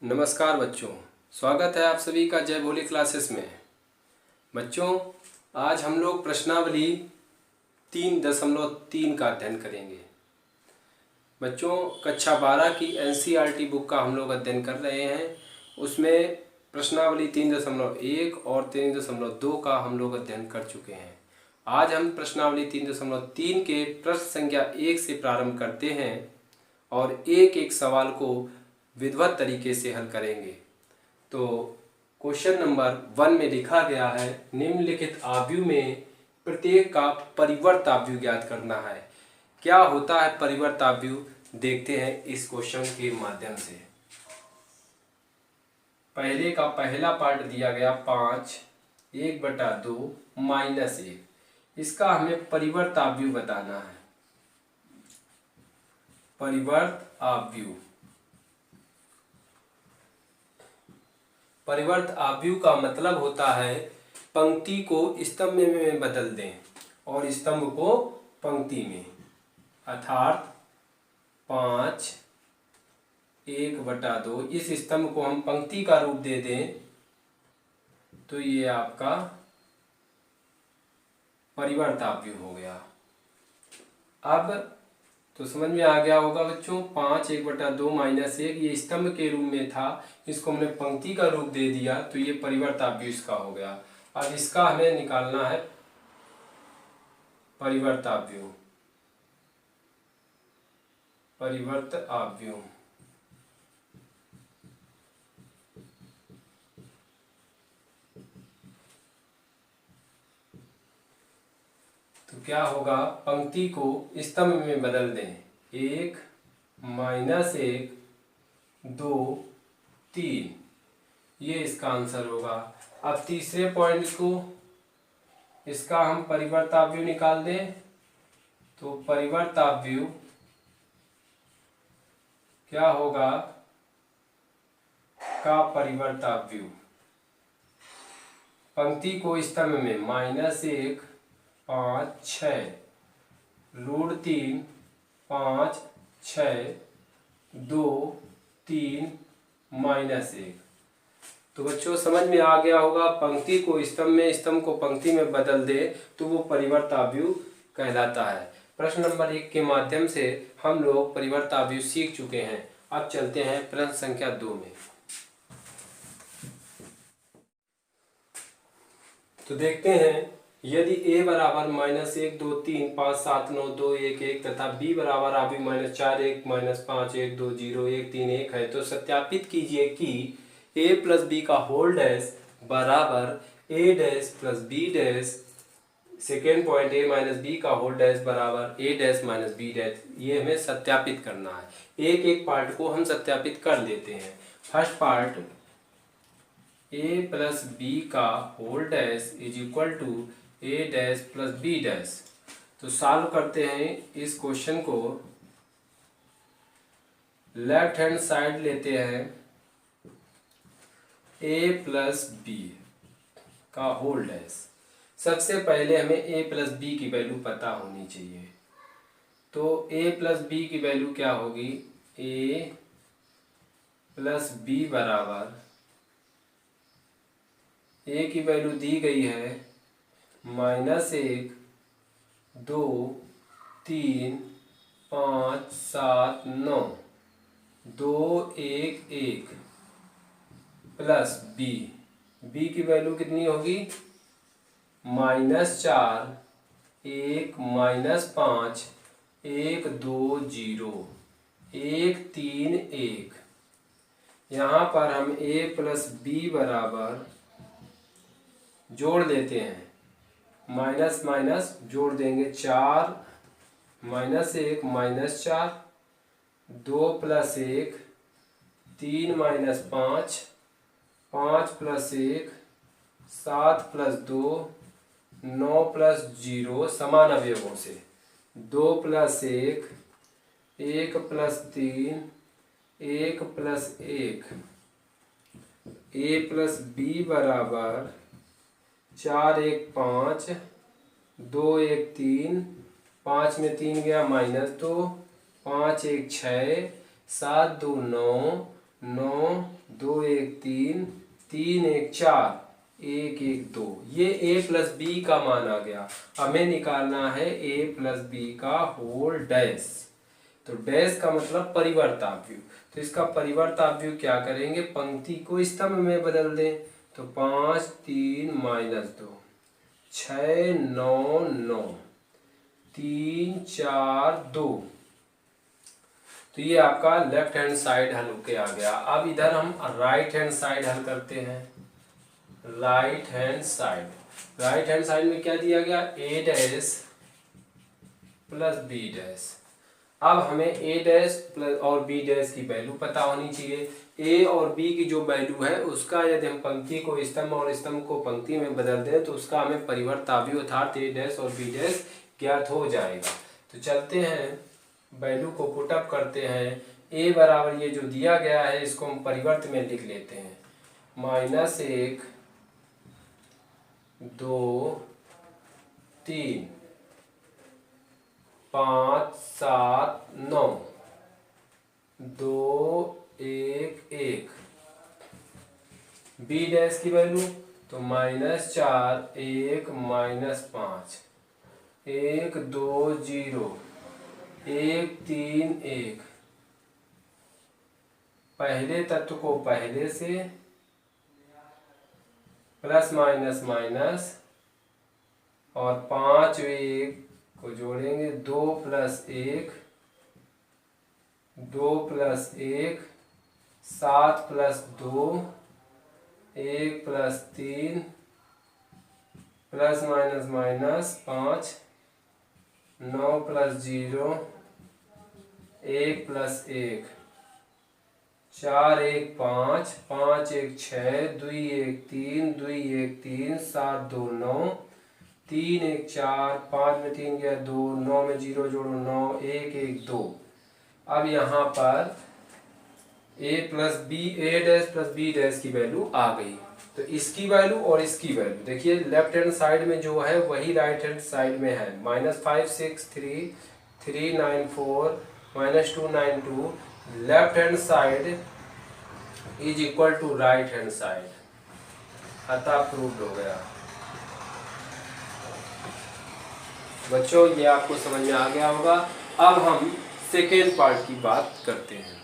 नमस्कार बच्चों, स्वागत है आप सभी का जय भोली क्लासेस में। बच्चों, आज हम लोग प्रश्नावली 3.3 का अध्ययन करेंगे। बच्चों, कक्षा 12 की एनसीईआरटी बुक का हम लोग अध्ययन कर रहे हैं। उसमें प्रश्नावली 3.1 और 3.2 का हम लोग अध्ययन कर चुके हैं। आज हम प्रश्नावली 3.3 के प्रश्न संख्या 1 से प्रारंभ करते हैं और एक एक सवाल को विधिवत तरीके से हल करेंगे। तो क्वेश्चन नंबर 1 में लिखा गया है, निम्नलिखित आव्यूह में प्रत्येक का परिवर्त आव्यूह ज्ञात करना है। क्या होता है परिवर्त आव्यूह, देखते हैं इस क्वेश्चन के माध्यम से। पहले का पहला पार्ट दिया गया 5 1/2 -1, इसका हमें परिवर्त आव्यूह बताना है। परिवर्त आव्यूह, परिवर्त आव्यूह का मतलब होता है पंक्ति को स्तंभ में बदल दें और स्तंभ को पंक्ति में, अर्थात 5 1/2 इस स्तंभ को हम पंक्ति का रूप दे दें तो ये आपका परिवर्त आव्यूह हो गया। अब तो समझ में आ गया होगा बच्चों, 5 1/2 -1 ये स्तंभ के रूप में था, इसको हमने पंक्ति का रूप दे दिया तो ये परिवर्त आव्यूह इसका हो गया। अब इसका हमें निकालना है परिवर्त आव्यूह। परिवर्त आव्यूह तो क्या होगा, पंक्ति को स्तंभ में बदल दें, 1 -1 2 3, ये इसका आंसर होगा। अब तीसरे पॉइंट को, इसका हम परिवर्त आव्यूह निकाल दें तो परिवर्त आव्यूह क्या होगा, का परिवर्त आव्यूह पंक्ति को स्तंभ में -1 5 6 √3 5 6 2 3 -1। तो बच्चों समझ में आ गया होगा, पंक्ति को स्तंभ में, स्तंभ को पंक्ति में बदल दे तो वो परिवर्त आव्यूह कहलाता है। प्रश्न नंबर 1 के माध्यम से हम लोग परिवर्त आव्यूह सीख चुके हैं। अब चलते हैं प्रश्न संख्या 2 में। तो देखते हैं, यदि a बराबर -1 2 3 5 7 9 2 1 1 तथा b बराबर आव्यूह -4 1 -5 1 2 0 1 3 1 है, तो सत्यापित कीजिए कि a + b का होल डैश बराबर a dash + b dash, second point a - b का होल डैश बराबर a डैश - b डैश। ये हमें सत्यापित करना है। एक एक पार्ट को हम सत्यापित कर लेते हैं। फर्स्ट पार्ट, a + b का whole dash = a dash + b dash. तो सॉल्व करते हैं इस क्वेश्चन को। लेफ्ट हैंड साइड लेते हैं, a + b का होल डैश। सबसे पहले हमें a + b की वैल्यू पता होनी चाहिए। तो a + b की वैल्यू क्या होगी, a + b बराबर, a की वैल्यू दी गई है -1 2 3 5 7 9 2 1 1 प्लस b की वैल्यू कितनी होगी, -4 1 -5 1 2 0 1 3 1। यहाँ पर हम a + b बराबर जोड़ देते हैं, माइनस माइनस जोड़ देंगे, 4 -1 -4 2 + 1 3 -5 5 + 1 7 + 2 9 + 0 समान अवयवों से, 2 + 1 1 + 3 1 + 1। a + b बराबर 4 1 5 2 1 3 5 में 3 गया -2 5 1 6 7 2 9 9, 2 1 3, 3 1 4, 1 1 2। ये a प्लस बी का मान आ गया। हमें निकालना है a प्लस बी का होल डैश। तो डैश का मतलब परिवर्ताव्यू। तो इसका परिवर्ताव्यू क्या करेंगे, पंक्ति को स्तंभ में बदल दें। तो 5 3 -2, 6 9 9, 3 4 2। तो ये आपका लेफ्ट हैंड साइड हल होके आ गया। अब इधर हम राइट हैंड साइड हल करते हैं। राइट हैंड साइड में क्या दिया गया, a dash plus B dash. अब हमें a डैश प्लस और b डैश की वैल्यू पता होनी चाहिए। a और b की जो वैल्यू है उसका यदि हम पंक्ति को स्तंभ और स्तंभ को पंक्ति में बदल दें तो उसका हमें परिवर्ताव्य अर्थात a डैश और b डैश ज्ञात हो जाएगा। तो चलते हैं वैल्यू को पुटअप करते हैं। a बराबर ये जो दिया गया है इसको हम परिवर्त में लिख लेते हैं। -1 2 3 5 7 9 2 1 1। बी डैश की वैल्यू तो -4 1 -5 1 2 0 1 3 1। पहले तत्व को पहले से प्लस माइनस माइनस और 5 1 को जोड़ेंगे। 2 + 1 2 + 1 7 + 2 1 + 3 प्लस माइनस माइनस 5 9 + 0 1 + 1 4 1 5 5 1 6 2 1 3 2 1 3 7 2 9 3 1 4 5 में 3 गया 2 9 में 0 जोड़ो 9 1 1 2। अब यहाँ पर a dash plus b dash की वैल्यू आ गई। तो इसकी वैल्यू और इसकी वैल्यू देखिए, लेफ्ट हैंड साइड में जो है वही राइट हैंड साइड में है। -5 6 3 3 9 4 -2 9 2। Left hand side is equal to right hand side, अतः प्रूव्ड हो गया। बच्चों ये आपको समझ में आ गया होगा। अब हम सेकेंड पार्ट की बात करते हैं।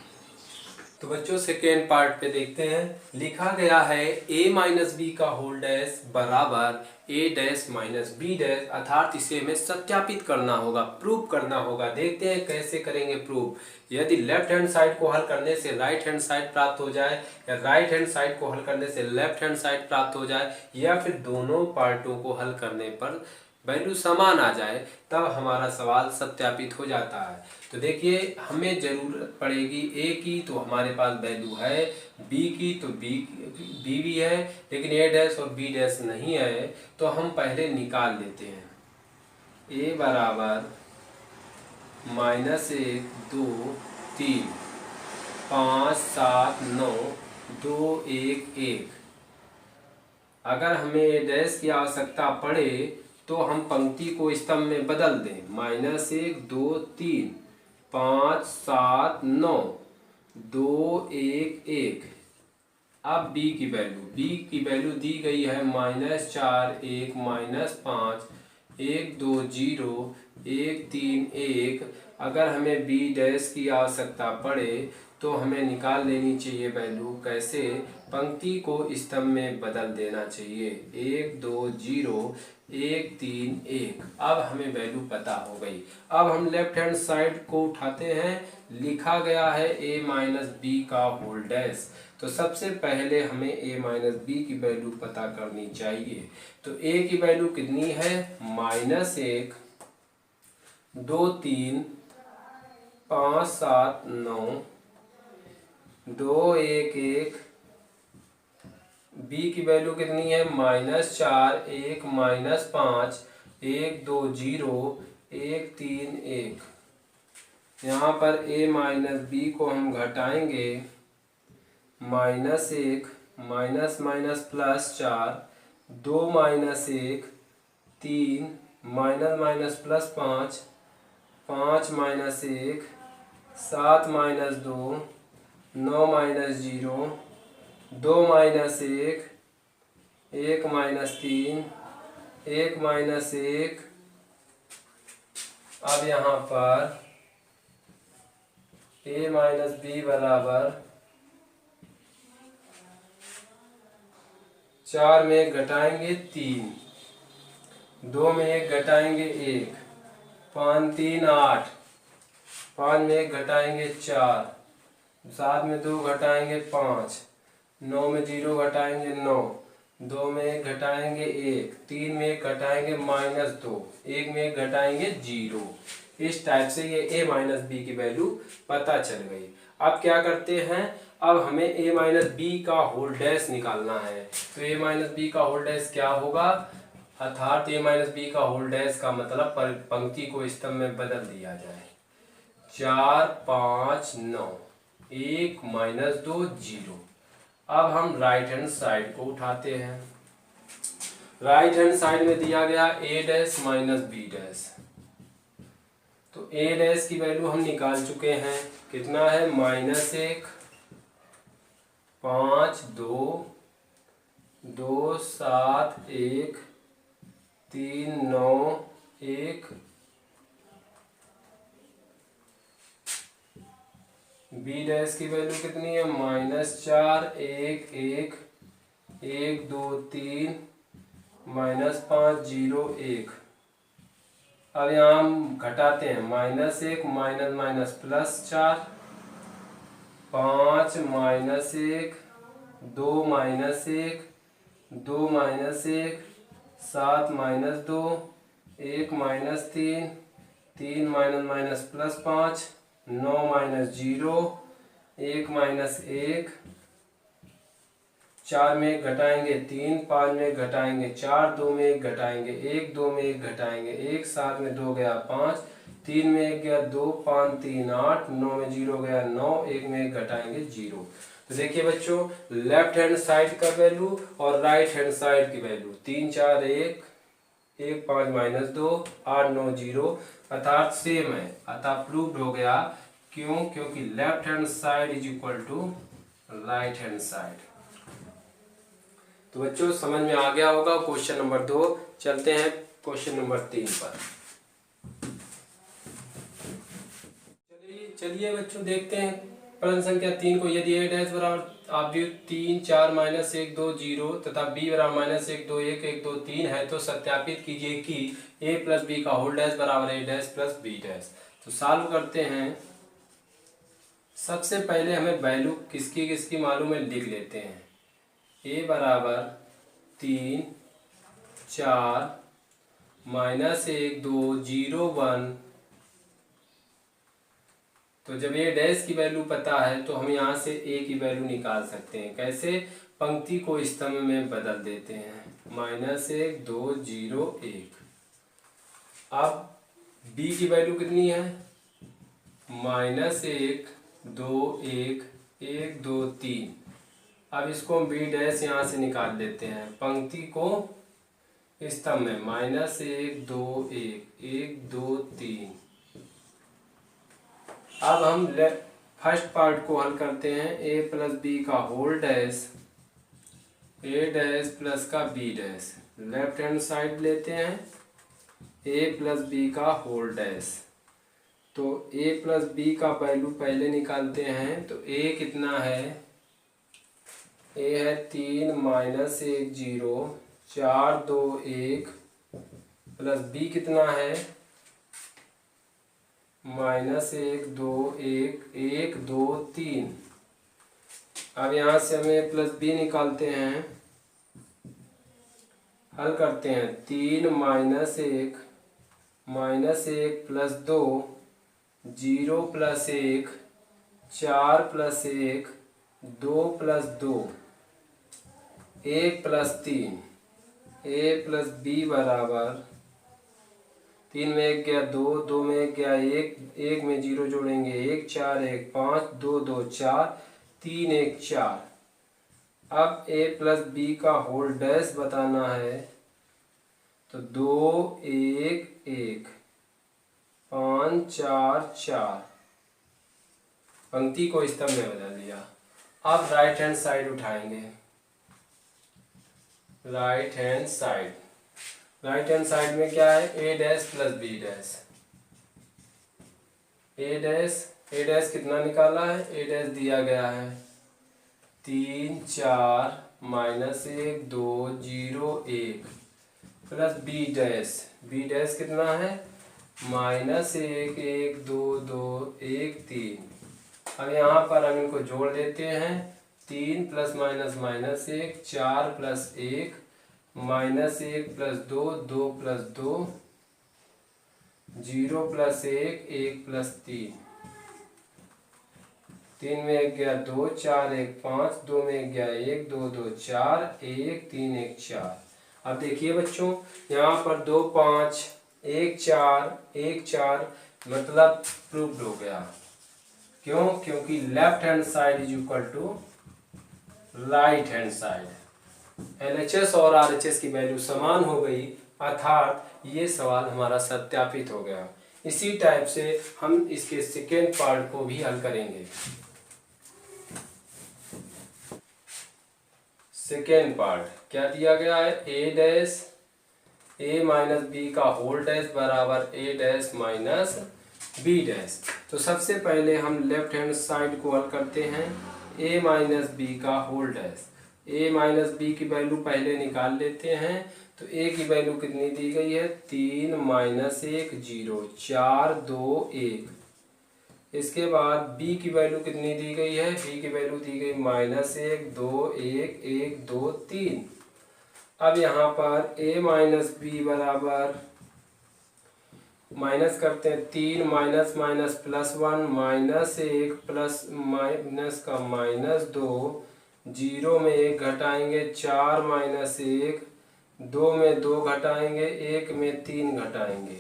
तो बच्चों सेकेंड पार्ट पे देखते हैं। लिखा गया है a माइनस बी का होल डैश बराबर a dash minus B dash, अर्थात इसे हमें सत्यापित करना होगा, प्रूव करना होगा। देखते हैं कैसे करेंगे प्रूव। यदि लेफ्ट हैंड साइड को हल करने से राइट हैंड साइड प्राप्त हो जाए या राइट हैंड साइड को हल करने से लेफ्ट हैंड साइड प्राप्त हो जाए या फिर दोनों पार्टों को हल करने पर वैल्यू समान आ जाए, तब हमारा सवाल सत्यापित हो जाता है। तो देखिए हमें जरूरत पड़ेगी a की, तो हमारे पास वैल्यू है। b की तो b भी है, लेकिन a डैश और b डैश नहीं है, तो हम पहले निकाल लेते हैं। a बराबर -1 2 3 5 7 9 2 1 1। अगर हमें a डैश की आवश्यकता पड़े तो हम पंक्ति को स्तंभ में बदल दें। -1 2 3 5 7 9 2 1 1। अब b की वैल्यू दी गई है -4 1 -5 1 2 0 1 3 1। अगर हमें b डैश की आवश्यकता पड़े तो हमें निकाल लेनी चाहिए वैल्यू। कैसे, पंक्ति को स्तंभ में बदल देना चाहिए। 1 2 0 1 3 1। अब हमें वैल्यू पता हो गई। अब हम लेफ्ट हैंड साइड को उठाते हैं। लिखा गया है a माइनस बी का होल डैश, तो सबसे पहले हमें a माइनस बी की वैल्यू पता करनी चाहिए। तो a की वैल्यू कितनी है, -1 2 3 5 7 9 2 1 1। b की वैल्यू कितनी है, -4 1 -5 1 2 0 1 3 1। यहाँ पर a माइनस बी को हम घटाएंगे। -1 minus minus +4 2 -1 3 minus minus +5 5 -1 7 -2 9 minus 0, 2 minus 1, 1 minus 3, 1 minus 1। अब यहाँ पर a माइनस बी बराबर 4 में 1 घटाएंगे 3, 2 में 1 घटाएंगे 1, 5 3 8, 5 में 1 घटाएंगे 4, 7 में 2 घटाएंगे 5, 9 में 0 घटाएंगे 9, 2 में 1 घटाएंगे 1, 3 में 1 घटाएंगे -2, 1 में 1 घटाएंगे 0। इस टाइप से ये a माइनस बी की वैल्यू पता चल गई। अब क्या करते हैं, अब हमें a माइनस बी का होल डैश निकालना है। तो a माइनस बी का होल डैश क्या होगा, अर्थात a माइनस बी का होल डैश का मतलब पंक्ति को स्तंभ में बदल दिया जाए। 4 5 9, 1 माइनस 2 0। अब हम राइट हैंड साइड को उठाते हैं। राइट हैंड साइड में दिया गया a dash minus B dash. तो a डैश की वैल्यू हम निकाल चुके हैं, कितना है -1 5 2 2 7 1 3 9 1। बी डैश की वैल्यू कितनी है, -4 1 1 1 2 3 -5 0 1। अब यहाँ हम घटाते हैं, -1 माइनस +4, 5 -1 2 -1 2 -1 7 -2 1 -3 3 +5 9 -0 1 -1, 4 में 1 घटाएंगे 3, 5 में 1 घटाएंगे 4, 2 में 1 घटाएंगे 1, 2 में 1 घटाएंगे 1, 7 में 2 गया 5, 3 में 1 गया 2, 5 3 8, 9 में 0 गया 9, 1 में 1 घटाएंगे 0। तो देखिए बच्चों, लेफ्ट हैंड साइड का वैल्यू और राइट हैंड साइड की वैल्यू 3 4 1 1 5 -2 8 9 0 अर्थात सेम है, अतः प्रूव्ड हो गया। क्यों, क्योंकि left hand side is equal to right hand side. तो बच्चों समझ में आ गया होगा क्वेश्चन नंबर 2। चलते हैं क्वेश्चन नंबर 3 पर। चलिए बच्चों देखते हैं प्रश्न संख्या 3 को। यदि a डैश बराबर आप 3 4 -1 2 0 तथा b बराबर -1 2 1 1 2 3 है तो सत्यापित कीजिए कि a प्लस बी का होल डैश बराबर a dash plus B dash. तो सॉल्व करते हैं। सबसे पहले हमें वैल्यू किसकी किसकी मालूम है, लिख लेते हैं। a बराबर 3 4 -1 2 0 1। तो जब a डैश की वैल्यू पता है तो हम यहाँ से a की वैल्यू निकाल सकते हैं। कैसे, पंक्ति को स्तंभ में बदल देते हैं, -1 2 0 1। अब b की वैल्यू कितनी है, -1 2 1 1 2 3। अब इसको हम b डैश यहाँ से निकाल देते हैं, पंक्ति को स्तंभ में -1 2 1 1 2 3। अब हम फर्स्ट पार्ट को हल करते हैं, a प्लस बी का whole dash a dash plus का b dash. Left hand side लेते हैं, a प्लस बी का होल डैश। तो a प्लस बी का वैल्यू पहले निकालते हैं। तो a कितना है, a है 3 -1 0 4 2 1 प्लस b कितना है, -1 2 1 1 2 3। अब यहाँ से हमें प्लस बी निकालते हैं, हल करते हैं। 3 -1 plus 2 0 plus 1 4 plus 1 2 plus 2 1 plus 3। a plus B बराबर 3 में 1 गया 2, 2 में 1 गया 1, 1 में 0 जोड़ेंगे 1 4 1 5 2 2 4 3 1 4। अब a प्लस बी का होल डैश बताना है। तो 2 1 1 5 4 4। पंक्ति को स्तंभ में बदल दिया। अब राइट हैंड साइड उठाएंगे, right hand side, right hand side में क्या है, ए डैश प्लस बी डैश, ए डैश कितना निकाला है, ए डैश दिया गया है 3 4 -1 2 0 1 प्लस बी डैश कितना है -1 1 2 2 1 3। अब यहाँ पर हम इनको जोड़ देते हैं, 3 + -1 4 + 1 -1 + 2 2 + 2 0 + 1 1 + 3, 3 में 1 गया 2 4 1 5, 2 में 1 गया 1 2 2 4 1 3 1 4। अब देखिए बच्चों, यहाँ पर 2 5 1 4 1 4 मतलब प्रूव्ड हो गया। क्यों? क्योंकि left hand side is equal to right hand side. LHS और RHS की वैल्यू समान हो गई, अर्थात ये सवाल हमारा सत्यापित हो गया। इसी टाइप से हम इसके सेकेंड पार्ट को भी हल करेंगे। सेकेंड पार्ट क्या दिया गया है, ए डैश ए माइनस बी का होल डैश बराबर ए डैश माइनस बी डैश। तो सबसे पहले हम लेफ्ट हैंड साइड को हल करते हैं, ए माइनस बी का होल डैश, ए माइनस बी की वैल्यू पहले निकाल लेते हैं। तो ए की वैल्यू कितनी दी गई है, 3 -1 0 4 2 1। इसके बाद बी की वैल्यू कितनी दी गई है, बी की वैल्यू दी गई -1 2 1 1 2 3। अब यहाँ पर a माइनस बी बराबर माइनस करते हैं, 3 minus minus plus 1 -1 plus minus का -2 0 में 1 घटाएंगे 4 -1 2 में 2 घटाएंगे 1 में 3 घटाएंगे।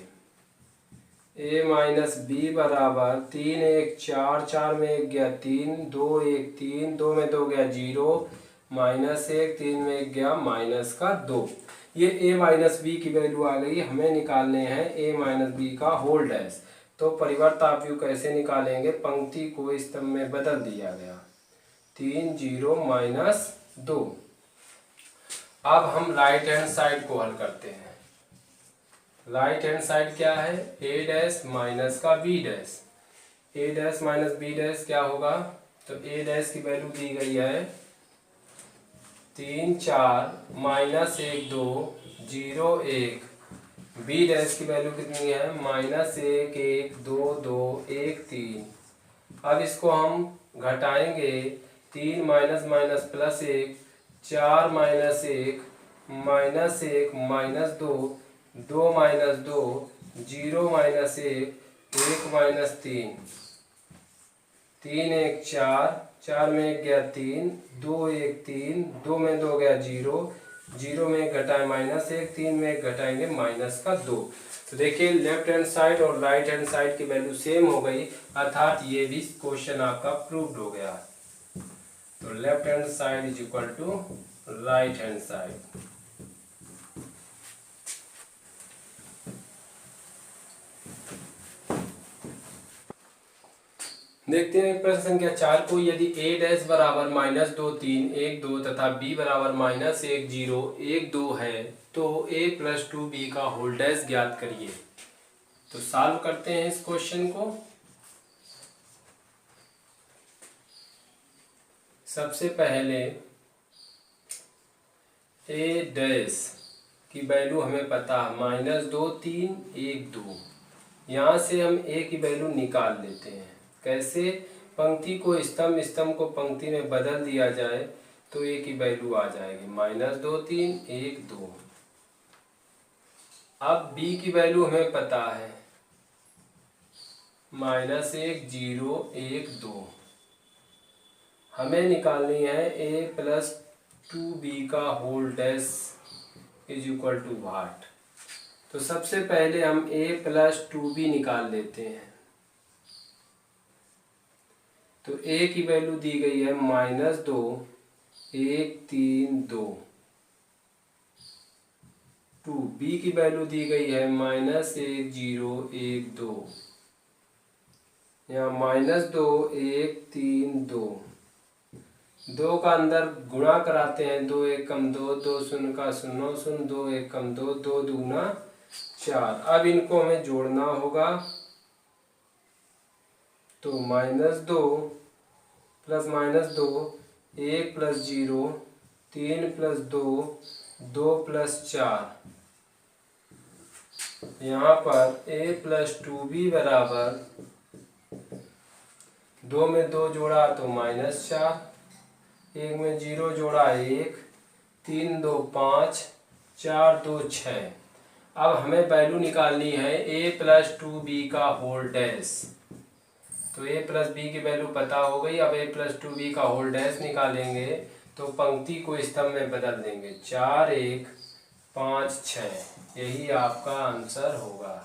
a माइनस बी बराबर 3 1 4, 4 में 1 गया 3 2 1 3, 2 में 2 गया 0 -1 3 में 1 गया -2। ये a माइनस बी की वैल्यू आ गई। हमें निकालने हैं a माइनस बी का होल डैश। तो परिवर्त व्यू कैसे निकालेंगे, पंक्ति को स्तंभ में बदल दिया गया, 3 0 -2। अब हम राइट हैंड साइड को हल करते हैं। राइट हैंड साइड क्या है, ए डैश माइनस का बी डैश, ए डैश माइनस बी डैश क्या होगा, तो ए डैश की वैल्यू दी गई है 3 4 -1 2 0 1, बी डैश की वैल्यू कितनी है -1 1 2 2 1 3। अब इसको हम घटाएंगे, 3 माइनस माइनस प्लस 1 4 -1 -1 -2 2 -2 0 -1 1 -3, 3 1 4, 4 में 1 गया 3 2 1 3, 2 में 2 गया 0 0 में 1 घटाए -1 3 में 1 घटाएंगे -2। तो देखिए लेफ्ट हैंड साइड और राइट हैंड साइड की वैल्यू सेम हो गई, अर्थात ये भी क्वेश्चन आपका प्रूव्ड हो गया। तो left hand side is equal to right hand side. देखते हैं प्रश्न संख्या 4 को, यदि a डैश बराबर -2 3 1 2 तथा b बराबर -1 0 1 2 है तो a + 2b का होल डैश ज्ञात करिए। तो सॉल्व करते हैं इस क्वेश्चन को। सबसे पहले a डैश की वैल्यू हमें पता है -2 3 1 2। यहाँ से हम a की वैल्यू निकाल लेते हैं। कैसे, पंक्ति को स्तंभ, स्तंभ को पंक्ति में बदल दिया जाए तो a की वैल्यू आ जाएगी -2 3 1 2। अब b की वैल्यू हमें पता है -1 0 1 2। हमें निकालनी है a + 2b का whole dash is equal to what. तो सबसे पहले हम a + 2b निकाल लेते हैं। तो a की वैल्यू दी गई है -2 1 3 2, 2 b की वैल्यू दी गई है -1 0 1 2। यहाँ -2 1 3 2, 2 का अंदर गुणा कराते हैं, 2 1 कम 2, 2 शून्य का 0 0, 2 1 कम 2, 2 दूना 4। अब इनको हमें जोड़ना होगा, तो -2 प्लस -2 1 प्लस 0 3 प्लस 2 2 प्लस 4। यहाँ पर a प्लस 2b बराबर 2 में 2 जोड़ा तो -4, 1 में 0 जोड़ा 1, 3 2 5 4 2 6। अब हमें वैल्यू निकालनी है a प्लस 2b का होल डैश। तो a प्लस b की वैल्यू पता हो गई। अब a प्लस 2b का होल डैश निकालेंगे तो पंक्ति को स्तंभ में बदल देंगे, 4 1 5 6। यही आपका आंसर होगा।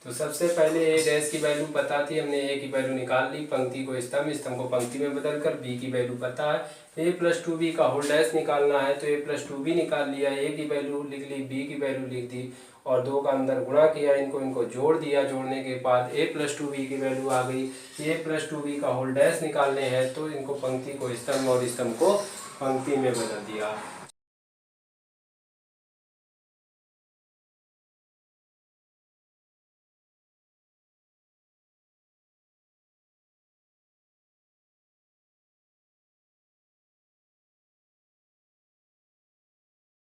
तो सबसे पहले a डैश की वैल्यू पता थी, हमने a की वैल्यू निकाल ली, पंक्ति को स्तंभ, स्तंभ को पंक्ति में बदलकर b की वैल्यू पता है। a प्लस 2b का होल डैश निकालना है तो a प्लस 2b निकाल लिया, a की वैल्यू लिख ली, b की वैल्यू लिख दी और 2 का अंदर गुणा किया, इनको जोड़ दिया। जोड़ने के बाद a प्लस 2b की वैल्यू आ गई। a प्लस 2b का होल डैश निकालने हैं तो इनको पंक्ति को स्तंभ और स्तंभ को पंक्ति में बदल दिया।